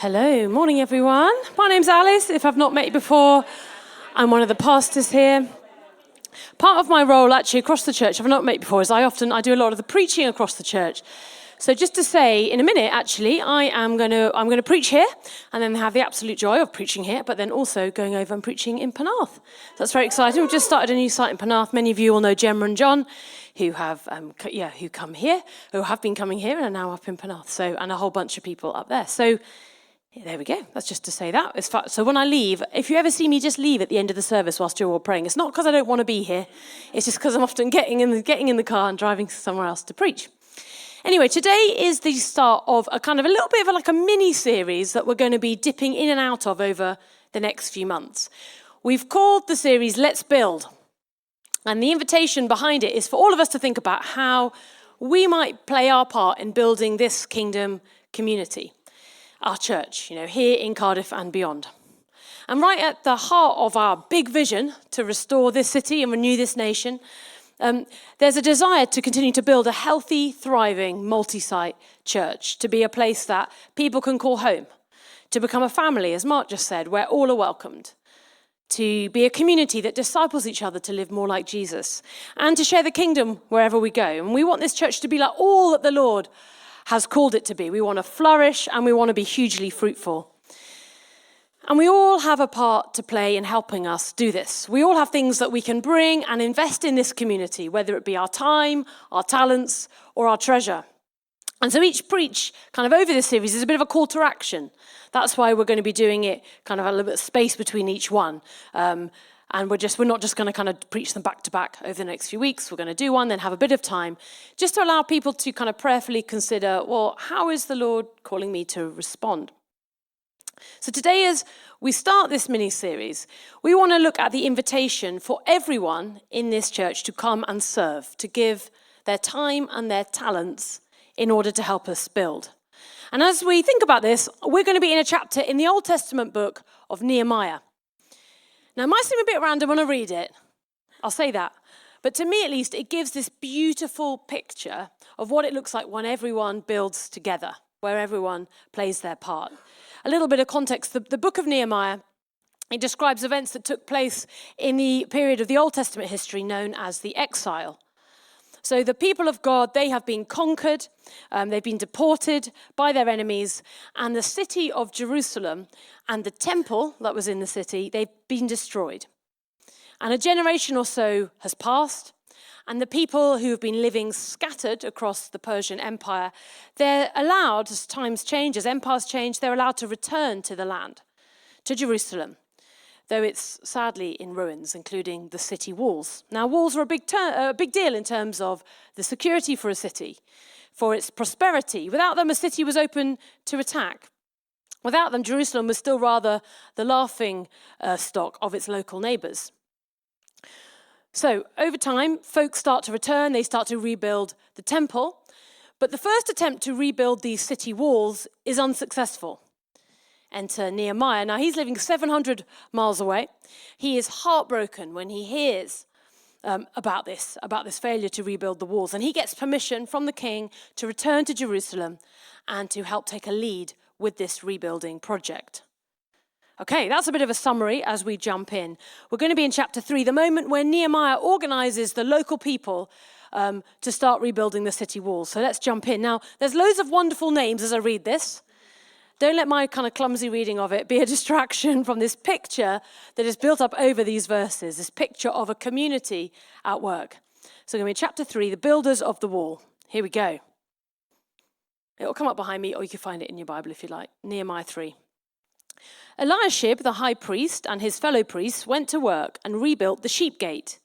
Hello, morning everyone. My name's Alice. If I've not met you before, I'm one of the pastors here. Part of my role actually across the church, if I've not met you before, is I do a lot of the preaching across the church. So just to say, in a minute actually, I'm going to preach here and then have the absolute joy of preaching here, but then also going over and preaching in Penarth. That's very exciting. We've just started a new site in Penarth. Many of you will know Gemma and John, who have been coming here and are now up in Penarth. So, and a whole bunch of people up there. So there we go. That's just to say that. So when I leave, if you ever see me just leave at the end of the service whilst you're all praying, it's not because I don't want to be here. It's just because I'm often getting in the car and driving somewhere else to preach. Anyway, today is the start of a little bit of like a mini-series that we're going to be dipping in and out of over the next few months. We've called the series Let's Build. And the invitation behind it is for all of us to think about how we might play our part in building this kingdom community, our church, here in Cardiff and beyond. And right at the heart of our big vision to restore this city and renew this nation, there's a desire to continue to build a healthy, thriving, multi-site church, to be a place that people can call home, to become a family, as Mark just said, where all are welcomed, to be a community that disciples each other to live more like Jesus, and to share the kingdom wherever we go. And we want this church to be like all that the Lord has called it to be. We want to flourish and we want to be hugely fruitful. And we all have a part to play in helping us do this. We all have things that we can bring and invest in this community, whether it be our time, our talents, or our treasure. And so each preach over this series is a bit of a call to action. That's why we're going to be doing it a little bit of space between each one. And we're not just going to preach them back to back over the next few weeks. We're going to do one, then have a bit of time, just to allow people to prayerfully consider, well, how is the Lord calling me to respond? So today, as we start this mini-series, we want to look at the invitation for everyone in this church to come and serve, to give their time and their talents in order to help us build. And as we think about this, we're going to be in a chapter in the Old Testament book of Nehemiah. Now, it might seem a bit random when I read it, I'll say that, but to me at least, it gives this beautiful picture of what it looks like when everyone builds together, where everyone plays their part. A little bit of context, the book of Nehemiah, it describes events that took place in the period of the Old Testament history known as the exile. So the people of God, they have been conquered, they've been deported by their enemies, and the city of Jerusalem and the temple that was in the city, they've been destroyed. And a generation or so has passed, and the people who have been living scattered across the Persian Empire, they're allowed, as times change, as empires change, they're allowed to return to the land, to Jerusalem, though it's sadly in ruins, including the city walls. Now, walls are a big deal in terms of the security for a city, for its prosperity. Without them, a city was open to attack. Without them, Jerusalem was still rather the laughing stock of its local neighbours. So, over time, folks start to return, they start to rebuild the temple, but the first attempt to rebuild these city walls is unsuccessful. Enter Nehemiah. Now, he's living 700 miles away. He is heartbroken when he hears about this failure to rebuild the walls, and he gets permission from the king to return to Jerusalem and to help take a lead with this rebuilding project. Okay, that's a bit of a summary as we jump in. We're going to be in chapter 3, the moment when Nehemiah organizes the local people to start rebuilding the city walls. So let's jump in. Now, there's loads of wonderful names as I read this. Don't let my clumsy reading of it be a distraction from this picture that is built up over these verses, this picture of a community at work. So we're going to be in chapter 3, the builders of the wall. Here we go. It will come up behind me, or you can find it in your Bible if you like. Nehemiah 3. Eliashib, the high priest, and his fellow priests went to work and rebuilt the sheep gate.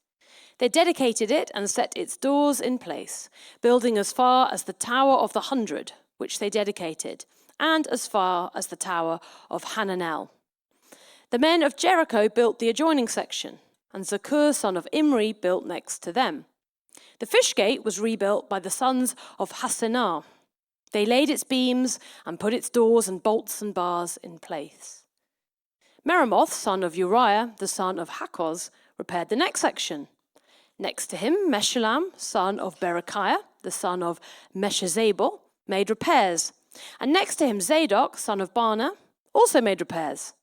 They dedicated it and set its doors in place, building as far as the Tower of the 100, which they dedicated, and as far as the Tower of Hananel. The men of Jericho built the adjoining section, and Zakkur, son of Imri, built next to them. The fish gate was rebuilt by the sons of Hassenaah. They laid its beams and put its doors and bolts and bars in place. Meremoth, son of Uriah, the son of Hakkoz, repaired the next section. Next to him, Meshullam, son of Berekiah, the son of Meshezabel, made repairs. And next to him, Zadok, son of Baana, also made repairs.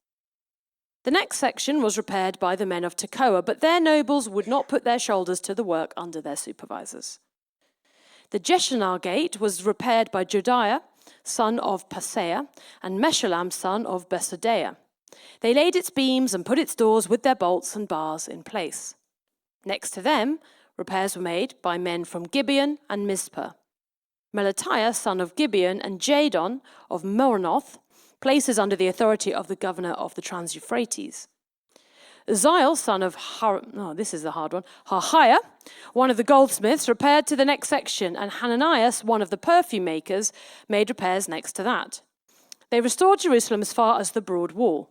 The next section was repaired by the men of Tekoa, but their nobles would not put their shoulders to the work under their supervisors. The Jeshanah gate was repaired by Jediah, son of Paseah, and Meshullam, son of Besodeiah. They laid its beams and put its doors with their bolts and bars in place. Next to them, repairs were made by men from Gibeon and Mizpah. Melatiah, son of Gibeon, and Jadon of Meremoth, places under the authority of the governor of the Trans-Euphrates. Uzziel, son of Harhiah, one of the goldsmiths, repaired to the next section, and Hananiah, one of the perfume makers, made repairs next to that. They restored Jerusalem as far as the broad wall.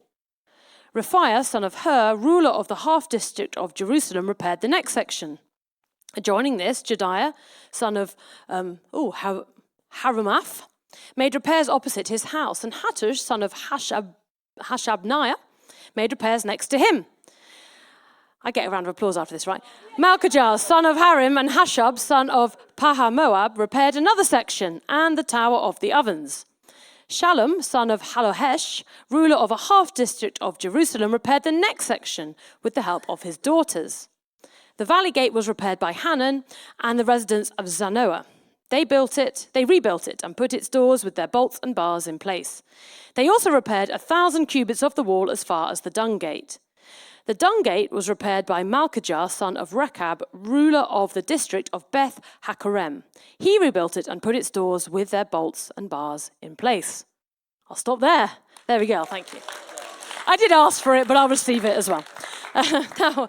Rephaiah, son of Hur, ruler of the half-district of Jerusalem, repaired the next section. Adjoining this, Jediah, son of Harumaph, made repairs opposite his house, and Hattush, son of Hashabniah, made repairs next to him. I get a round of applause after this, right? Malchijah, son of Harim, and Hashab, son of Pahamoab, repaired another section, and the Tower of the Ovens. Shallum, son of Halohesh, ruler of a half-district of Jerusalem, repaired the next section with the help of his daughters. The valley gate was repaired by Hanan and the residents of Zanoah. They rebuilt it, and put its doors with their bolts and bars in place. They also repaired 1,000 cubits of the wall as far as the dung gate. The dung gate was repaired by Malchijah, son of Rechab, ruler of the district of Beth Hakkerem. He rebuilt it and put its doors with their bolts and bars in place. I'll stop there. There we go. Thank you. I did ask for it, but I'll receive it as well. Now,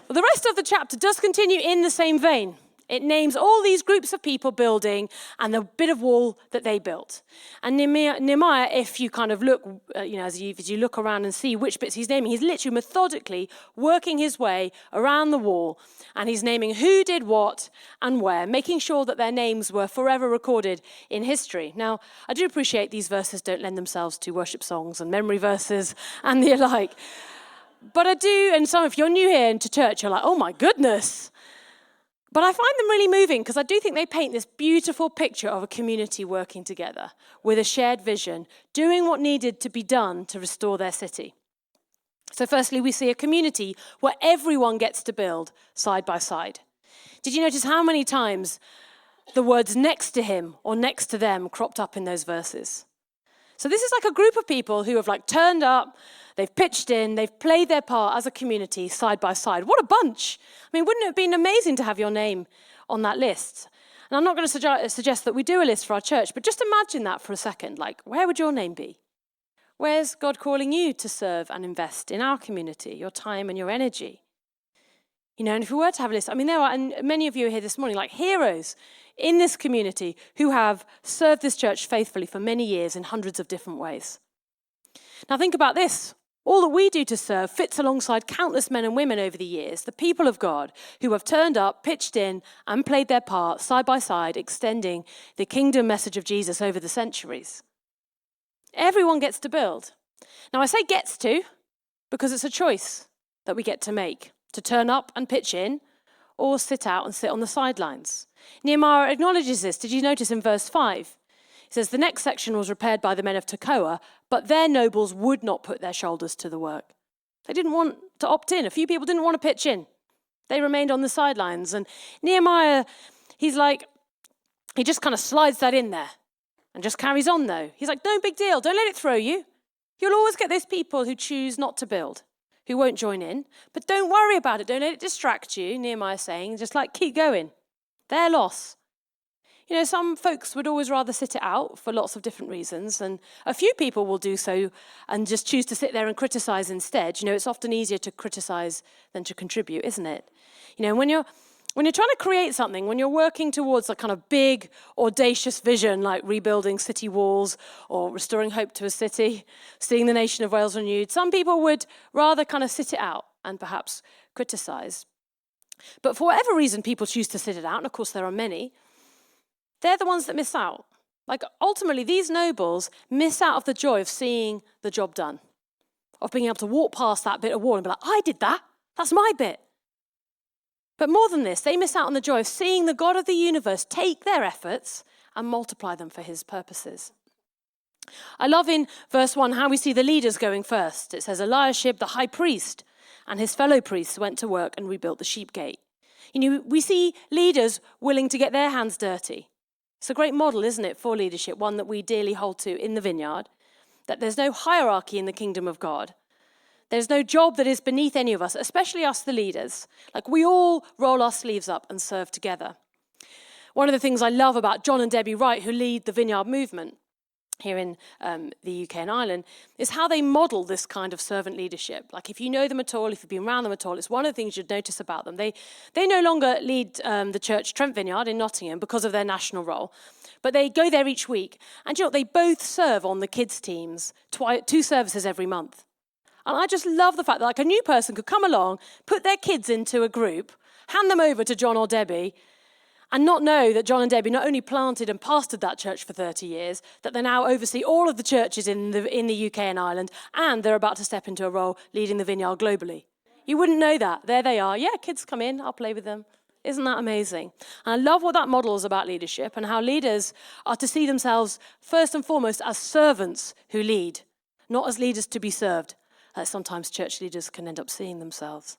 the rest of the chapter does continue in the same vein. It names all these groups of people building and the bit of wall that they built. And Nehemiah, if you kind of look, as you look around and see which bits he's naming, he's literally methodically working his way around the wall, and he's naming who did what and where, making sure that their names were forever recorded in history. Now, I do appreciate these verses don't lend themselves to worship songs and memory verses and the like. But I do, and if you're new here into church, you're like, oh my goodness. But I find them really moving because I do think they paint this beautiful picture of a community working together with a shared vision, doing what needed to be done to restore their city. So firstly, we see a community where everyone gets to build side by side. Did you notice how many times the words next to him or next to them cropped up in those verses? So this is like a group of people who have turned up, they've pitched in, they've played their part as a community side by side. What a bunch. I mean, wouldn't it have been amazing to have your name on that list? And I'm not going to suggest that we do a list for our church, but just imagine that for a second. Where would your name be? Where's God calling you to serve and invest in our community, your time and your energy? And if we were to have a list, there are, and many of you are here this morning, heroes in this community who have served this church faithfully for many years in hundreds of different ways. Now think about this. All that we do to serve fits alongside countless men and women over the years, the people of God, who have turned up, pitched in, and played their part side by side, extending the kingdom message of Jesus over the centuries. Everyone gets to build. Now I say gets to because it's a choice that we get to make, to turn up and pitch in, or sit out and sit on the sidelines. Nehemiah acknowledges this. Did you notice in verse 5? It says, the next section was repaired by the men of Tekoa, but their nobles would not put their shoulders to the work. They didn't want to opt in. A few people didn't want to pitch in. They remained on the sidelines. And Nehemiah, he just kind of slides that in there and just carries on though. He's like, no big deal. Don't let it throw you. You'll always get those people who choose not to build, who won't join in. But don't worry about it. Don't let it distract you, Nehemiah's saying. Just keep going. Their loss. Some folks would always rather sit it out for lots of different reasons, and a few people will do so and just choose to sit there and criticize instead. It's often easier to criticize than to contribute, isn't it? When you're trying to create something, when you're working towards a kind of big, audacious vision like rebuilding city walls or restoring hope to a city, seeing the nation of Wales renewed, some people would rather kind of sit it out and perhaps criticize. But for whatever reason people choose to sit it out, and of course there are many, they're the ones that miss out. Ultimately, these nobles miss out of the joy of seeing the job done, of being able to walk past that bit of wall and be like, I did that. That's my bit. But more than this, they miss out on the joy of seeing the God of the universe take their efforts and multiply them for his purposes. I love in verse 1 how we see the leaders going first. It says, Eliashib, the high priest, and his fellow priests went to work and rebuilt the sheep gate. We see leaders willing to get their hands dirty. It's a great model, isn't it, for leadership, one that we dearly hold to in the Vineyard, that there's no hierarchy in the kingdom of God. There's no job that is beneath any of us, especially us, the leaders. Like, we all roll our sleeves up and serve together. One of the things I love about John and Debbie Wright, who lead the Vineyard movement here in the UK and Ireland, is how they model this kind of servant leadership. Like, if you know them at all, if you've been around them at all, it's one of the things you'd notice about them. They no longer lead the church Trent Vineyard in Nottingham because of their national role, but they go there each week. And you know, they both serve on the kids' teams, 2 services every month. And I just love the fact that like a new person could come along, put their kids into a group, hand them over to John or Debbie, and not know that John and Debbie not only planted and pastored that church for 30 years, that they now oversee all of the churches in the UK and Ireland, and they're about to step into a role leading the Vineyard globally. You wouldn't know that. There they are. Yeah, kids come in, I'll play with them. Isn't that amazing? And I love what that model is about leadership and how leaders are to see themselves first and foremost as servants who lead, not as leaders to be served. Sometimes church leaders can end up seeing themselves.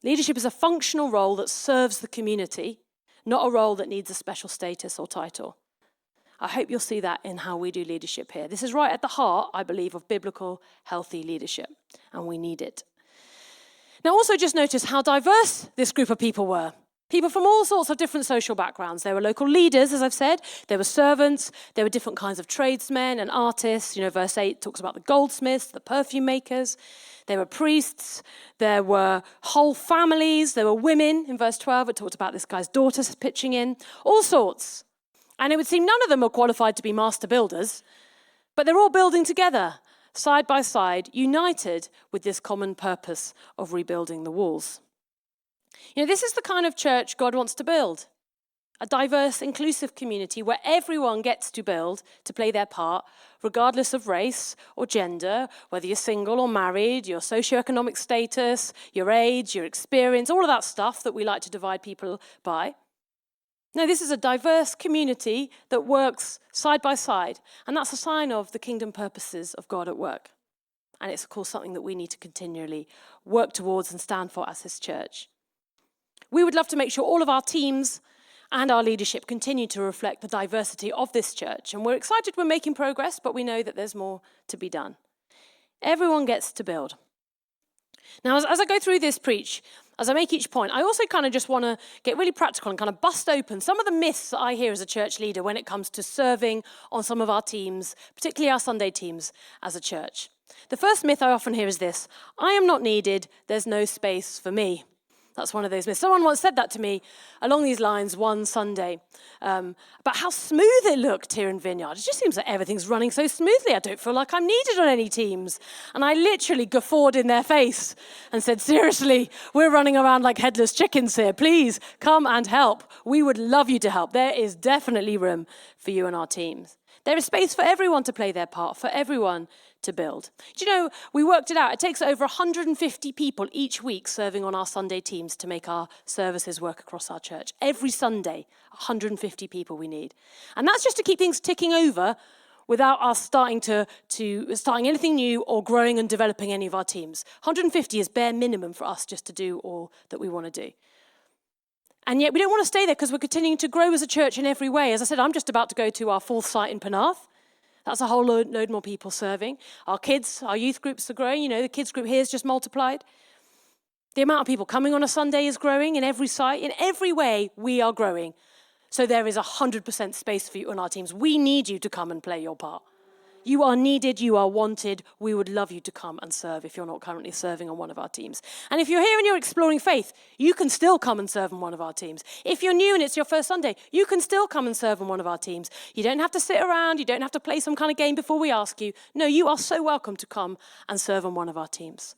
Leadership is a functional role that serves the community, not a role that needs a special status or title. I hope you'll see that in how we do leadership here. This is right at the heart, I believe, of biblical, healthy leadership, and we need it. Now, also just notice how diverse this group of people were. People from all sorts of different social backgrounds. There were local leaders, as I've said. There were servants. There were different kinds of tradesmen and artists. You know, verse 8 talks about the goldsmiths, the perfume makers. There were priests. There were whole families. There were women. In verse 12, it talked about this guy's daughters pitching in. All sorts. And it would seem none of them are qualified to be master builders, but they're all building together, side by side, united with this common purpose of rebuilding the walls. You know, this is the kind of church God wants to build. A diverse, inclusive community where everyone gets to build, to play their part, regardless of race or gender, whether you're single or married, your socioeconomic status, your age, your experience, all of that stuff that we like to divide people by. No, this is a diverse community that works side by side, and that's a sign of the kingdom purposes of God at work. And it's, of course, something that we need to continually work towards and stand for as His church. We would love to make sure all of our teams and our leadership continue to reflect the diversity of this church. And we're excited we're making progress, but we know that there's more to be done. Everyone gets to build. Now, as I go through this preach, as I make each point, I also kind of just want to get really practical and kind of bust open some of the myths that I hear as a church leader when it comes to serving on some of our teams, particularly our Sunday teams as a church. The first myth I often hear is this: I am not needed, there's no space for me. That's one of those myths. Someone once said that to me along these lines one Sunday about how smooth it looked here in Vineyard. It just seems like everything's running so smoothly. I don't feel like I'm needed on any teams. And I literally guffawed in their face and said, seriously, we're running around like headless chickens here. Please come and help. We would love you to help. There is definitely room for you and our teams. There is space for everyone to play their part, for everyone to build. Do you know, we worked it out. It takes over 150 people each week serving on our Sunday teams to make our services work across our church. Every Sunday, 150 people we need. And that's just to keep things ticking over without us starting anything new or growing and developing any of our teams. 150 is bare minimum for us just to do all that we want to do. And yet we don't want to stay there because we're continuing to grow as a church in every way. As I said, I'm just about to go to our 4th site in Penarth. That's a whole load more people serving. Our kids, our youth groups are growing. You know, the kids group here is just multiplied. The amount of people coming on a Sunday is growing in every site. In every way, we are growing. So there is 100% space for you on our teams. We need you to come and play your part. You are needed, you are wanted. We would love you to come and serve if you're not currently serving on one of our teams. And if you're here and you're exploring faith, you can still come and serve on one of our teams. If you're new and it's your first Sunday, you can still come and serve on one of our teams. You don't have to sit around, you don't have to play some kind of game before we ask you. No, you are so welcome to come and serve on one of our teams.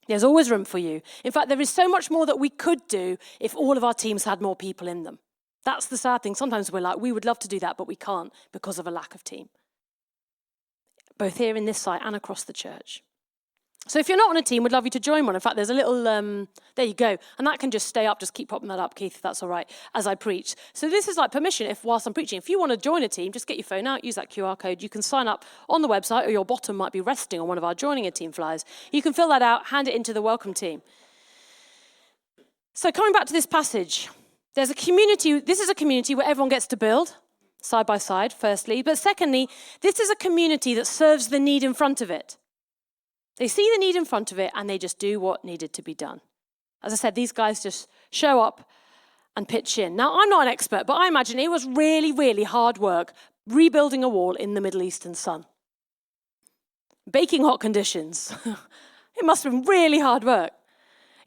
There's always room for you. In fact, there is so much more that we could do if all of our teams had more people in them. That's the sad thing. Sometimes we're like, we would love to do that, but we can't because of a lack of team. Both here in this site and across the church. So if you're not on a team, we'd love you to join one. In fact, there's a little, there you go. And that can just stay up. Just keep popping that up, Keith, if that's all right, as I preach. So this is like permission whilst I'm preaching. If you want to join a team, just get your phone out, use that QR code. You can sign up on the website, or your bottom might be resting on one of our joining a team flyers. You can fill that out, hand it into the welcome team. So coming back to this passage, there's a community. This is a community where everyone gets to build, side by side, firstly. But secondly, this is a community that serves the need in front of it. They see the need in front of it and they just do what needed to be done. As I said, these guys just show up and pitch in. Now, I'm not an expert, but I imagine it was really, really hard work rebuilding a wall in the Middle Eastern sun. Baking hot conditions. It must have been really hard work.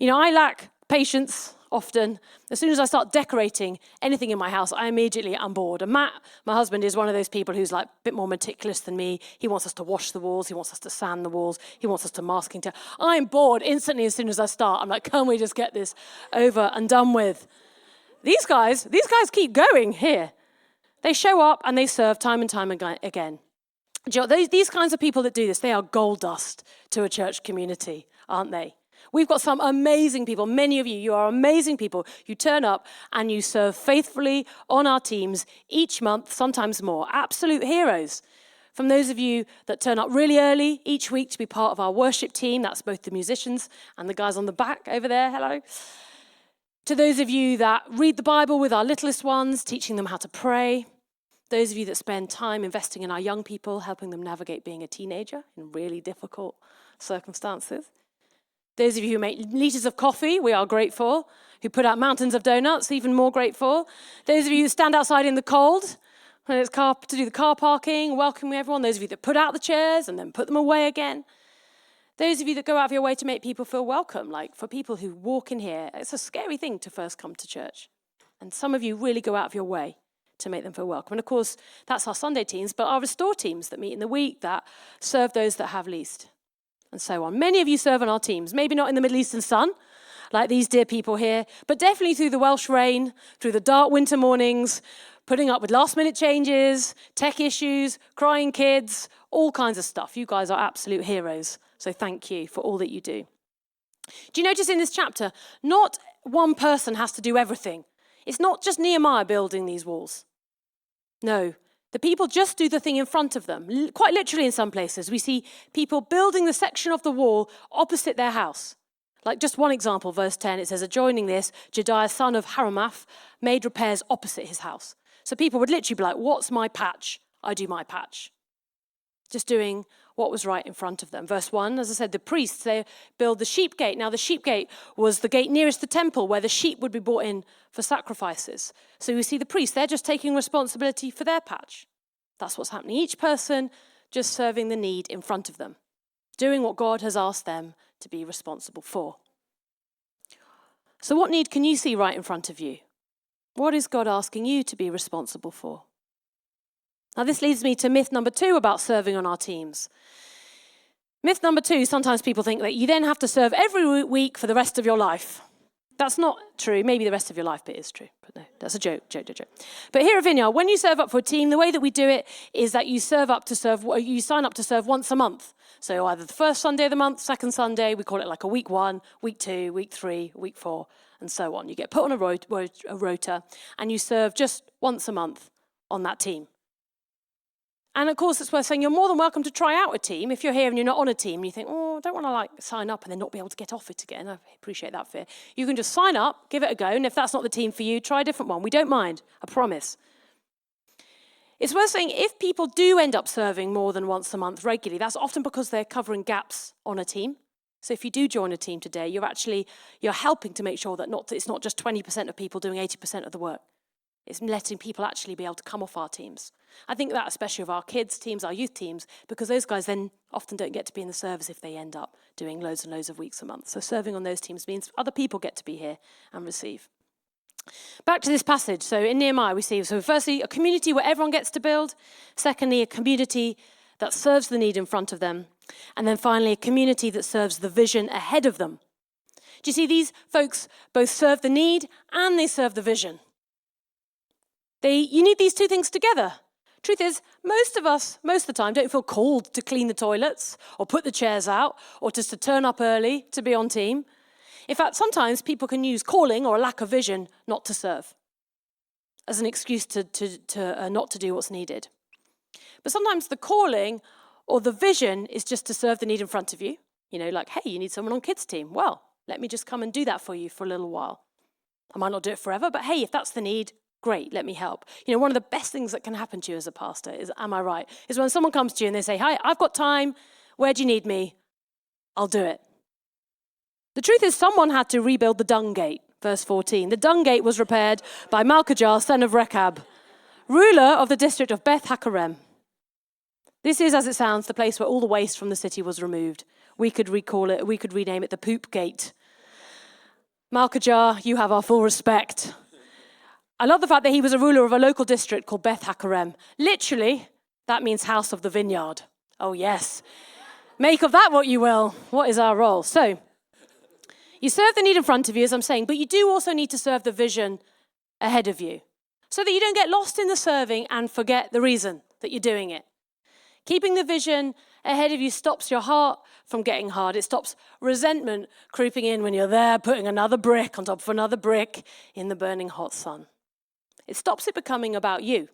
I lack patience often. As soon as I start decorating anything in my house, I immediately am bored. And Matt, my husband, is one of those people who's like a bit more meticulous than me. He wants us to wash the walls. He wants us to sand the walls. He wants us to masking tape. I'm bored instantly as soon as I start. I'm like, can we just get this over and done with? These guys keep going here. They show up and they serve time and time again. Do you know, these kinds of people that do this, they are gold dust to a church community, aren't they? We've got some amazing people. Many of you are amazing people. You turn up and you serve faithfully on our teams each month, sometimes more. Absolute heroes. From those of you that turn up really early each week to be part of our worship team, that's both the musicians and the guys on the back over there, hello. To those of you that read the Bible with our littlest ones, teaching them how to pray. Those of you that spend time investing in our young people, helping them navigate being a teenager in really difficult circumstances. Those of you who make litres of coffee, we are grateful. Who put out mountains of donuts, even more grateful. Those of you who stand outside in the cold when it's to do the car parking, welcoming everyone. Those of you that put out the chairs and then put them away again. Those of you that go out of your way to make people feel welcome, like for people who walk in here, it's a scary thing to first come to church. And some of you really go out of your way to make them feel welcome. And of course, that's our Sunday teams, but our restore teams that meet in the week that serve those that have least. And so on. Many of you serve on our teams, maybe not in the Middle Eastern sun, like these dear people here, but definitely through the Welsh rain, through the dark winter mornings, putting up with last-minute changes, tech issues, crying kids, all kinds of stuff. You guys are absolute heroes, so thank you for all that you do. Do you notice in this chapter, not one person has to do everything. It's not just Nehemiah building these walls. No. The people just do the thing in front of them. Quite literally in some places, we see people building the section of the wall opposite their house. Like just one example, verse 10, it says, adjoining this, Jediah, son of Haramath, made repairs opposite his house. So people would literally be like, what's my patch? I do my patch. Just doing what was right in front of them. Verse 1, as I said, the priests, they build the sheep gate. Now, the sheep gate was the gate nearest the temple where the sheep would be brought in for sacrifices. So we see the priests, they're just taking responsibility for their patch. That's what's happening. Each person just serving the need in front of them, doing what God has asked them to be responsible for. So what need can you see right in front of you? What is God asking you to be responsible for? Now, this leads me to myth number 2 about serving on our teams. Myth number 2, sometimes people think that you then have to serve every week for the rest of your life. That's not true. Maybe the rest of your life bit is true. But no, that's a joke. But here at Vineyard, when you serve up for a team, the way that we do it is that you sign up to serve once a month. So either the first Sunday of the month, second Sunday, we call it like a week 1, week 2, week 3, week 4, and so on. You get put on a rota, and you serve just once a month on that team. And of course, it's worth saying you're more than welcome to try out a team. If you're here and you're not on a team and you think, oh, I don't want to sign up and then not be able to get off it again. I appreciate that fear. You can just sign up, give it a go. And if that's not the team for you, try a different one. We don't mind, I promise. It's worth saying if people do end up serving more than once a month regularly, that's often because they're covering gaps on a team. So if you do join a team today, you're helping to make sure that it's not just 20% of people doing 80% of the work. It's letting people actually be able to come off our teams. I think that especially of our kids' teams, our youth teams, because those guys then often don't get to be in the service if they end up doing loads and loads of weeks a month. So serving on those teams means other people get to be here and receive. Back to this passage. So in Nehemiah we see, so firstly, a community where everyone gets to build. Secondly, a community that serves the need in front of them. And then finally, a community that serves the vision ahead of them. Do you see these folks both serve the need and they serve the vision? You need these two things together Truth is, most of us, most of the time, don't feel called to clean the toilets or put the chairs out or just to turn up early to be on team. In fact, sometimes people can use calling or a lack of vision not to serve as an excuse to not to do what's needed. But sometimes the calling or the vision is just to serve the need in front of you. You know, like, hey, you need someone on kids' team. Well, let me just come and do that for you for a little while. I might not do it forever, but hey, if that's the need, great, let me help. You know, one of the best things that can happen to you as a pastor is, am I right, is when someone comes to you and they say, hi, I've got time. Where do you need me? I'll do it. The truth is, someone had to rebuild the dung gate, verse 14. The dung gate was repaired by Malchijah, son of Rechab, ruler of the district of Beth Hakkerem. This is, as it sounds, the place where all the waste from the city was removed. We could rename it the poop gate. Malchijah, you have our full respect. I love the fact that he was a ruler of a local district called Beth Hakkerem. Literally, that means house of the vineyard. Oh, yes. Make of that what you will. What is our role? So, you serve the need in front of you, as I'm saying, but you do also need to serve the vision ahead of you so that you don't get lost in the serving and forget the reason that you're doing it. Keeping the vision ahead of you stops your heart from getting hard. It stops resentment creeping in when you're there, putting another brick on top of another brick in the burning hot sun. It stops it becoming about you.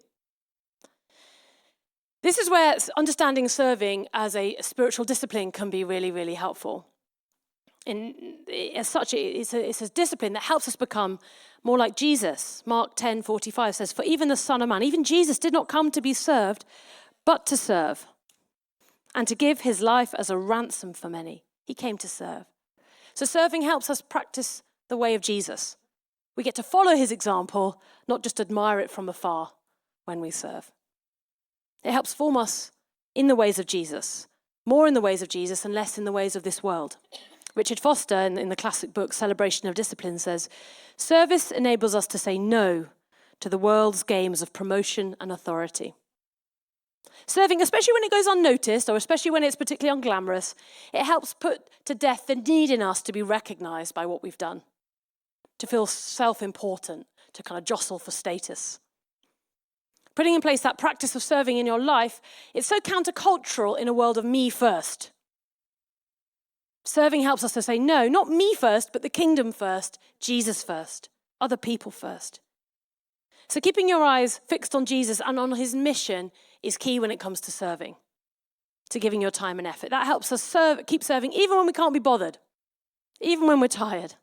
This is where understanding serving as a spiritual discipline can be really, really helpful. As such, it's a discipline that helps us become more like Jesus. Mark 10:45 says, for even the Son of Man, even Jesus did not come to be served, but to serve, and to give his life as a ransom for many. He came to serve. So serving helps us practice the way of Jesus. We get to follow his example, not just admire it from afar when we serve. It helps form us in the ways of Jesus, more in the ways of Jesus and less in the ways of this world. Richard Foster, in the classic book Celebration of Discipline, says, service enables us to say no to the world's games of promotion and authority. Serving, especially when it goes unnoticed, or especially when it's particularly unglamorous, it helps put to death the need in us to be recognized by what we've done, to feel self-important, to kind of jostle for status. Putting in place that practice of serving in your life, it's so countercultural in a world of me first. Serving helps us to say no, not me first, but the kingdom first, Jesus first, other people first. So keeping your eyes fixed on Jesus and on his mission is key when it comes to serving, to giving your time and effort. That helps us keep serving even when we can't be bothered, even when we're tired.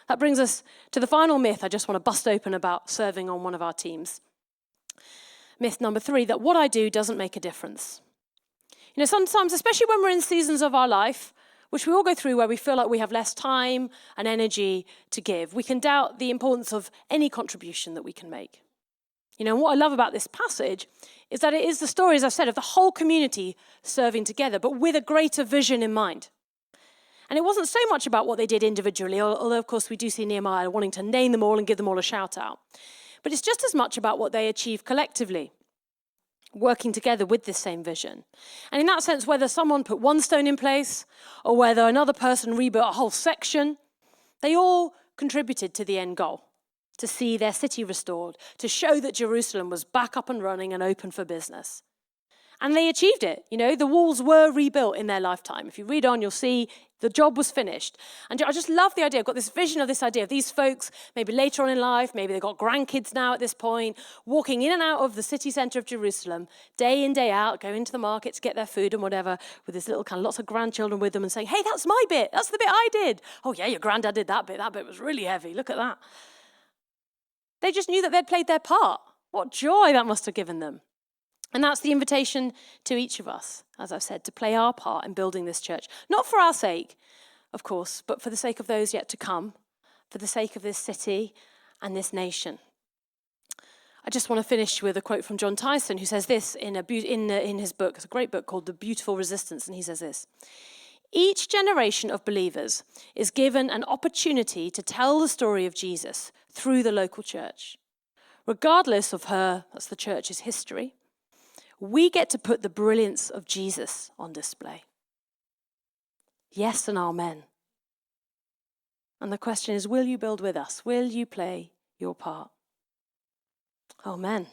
That brings us to the final myth I just want to bust open about serving on one of our teams. Myth number 3, that what I do doesn't make a difference. You know, sometimes, especially when we're in seasons of our life, which we all go through where we feel like we have less time and energy to give, we can doubt the importance of any contribution that we can make. You know, and what I love about this passage is that it is the story, as I've said, of the whole community serving together, but with a greater vision in mind. And it wasn't so much about what they did individually, although, of course, we do see Nehemiah wanting to name them all and give them all a shout out. But it's just as much about what they achieved collectively, working together with this same vision. And in that sense, whether someone put one stone in place or whether another person rebuilt a whole section, they all contributed to the end goal, to see their city restored, to show that Jerusalem was back up and running and open for business. And they achieved it. You know, the walls were rebuilt in their lifetime. If you read on, you'll see the job was finished. And I just love the idea. I've got this vision of this idea of these folks, maybe later on in life, maybe they've got grandkids now at this point, walking in and out of the city centre of Jerusalem, day in, day out, going to the market to get their food and whatever, with this little kind of lots of grandchildren with them and saying, hey, that's my bit. That's the bit I did. Oh, yeah, your granddad did that bit. That bit was really heavy. Look at that. They just knew that they'd played their part. What joy that must have given them. And that's the invitation to each of us, as I've said, to play our part in building this church. Not for our sake, of course, but for the sake of those yet to come, for the sake of this city and this nation. I just want to finish with a quote from John Tyson, who says this in his book. It's a great book called The Beautiful Resistance, and he says this. Each generation of believers is given an opportunity to tell the story of Jesus through the local church. Regardless of that's the church's history, we get to put the brilliance of Jesus on display. Yes and amen. And the question is, will you build with us? Will you play your part? Amen.